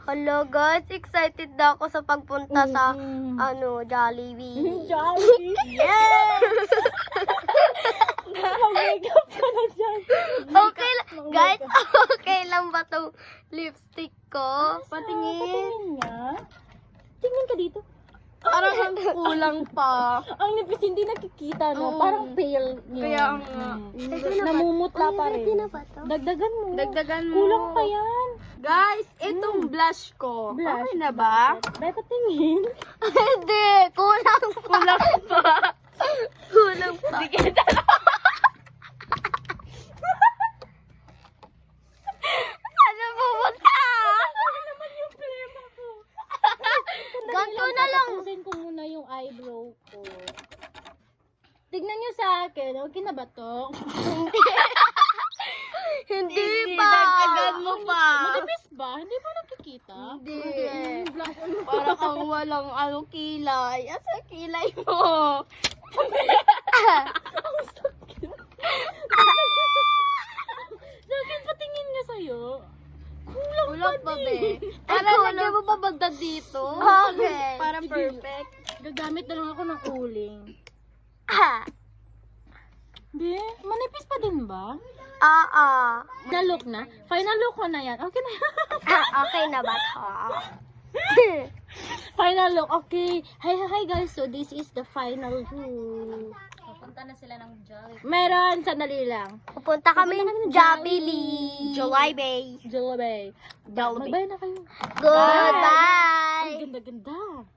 Hello guys, excited na ako sa pagpunta sa Jollibee. Jollibee? Yes! Naka-makeup ka na dyan. Okay guys, okay lang ba tong lipstick ko? Patingin. Patingin nga. Tingin ka dito. Parang ang kulang pa. Ang nipis hindi nakikita, no? Oo. Parang pale yun. Kaya nga. Namumutla pa Ready rin. na ba to? Dagdagan mo. Dagdagan mo. Kulang pa yan. Guys, itong blush ko. Blush. Okay na ba? Dahil patingin. Hindi, kulang pa. Kulang pa. Kulang pa. Hindi kita. Ano pupunta? Ano naman yung problema ko? Ganto na lang. Tatapusin ko muna yung eyebrow ko. Tignan nyo sa akin. Okay na ba to? Hindi pa. Dagdagan mo pa. Matipis ba? Hindi ba nakikita? Hindi. Black Para kang walang kilay. Asa kilay mo? Bakit patingin niya sa'yo? Kulang pa, be. Para lagyan mo pa banda dito? Okay. Para perfect. Gagamit na lang ako ng uling. Be, manipis pa din ba? Final look na? Final look ko na yan. Okay na yan. Okay na ba to? Final look. Okay. Hi guys. So this is the final look. Punta na sila ng Jollibee. Meron, sandali lang. Pupunta kami ng Jollibee. Jollibee. Jollibee. Jollibee. Magbay na kayo. Goodbye. Ang ganda-ganda.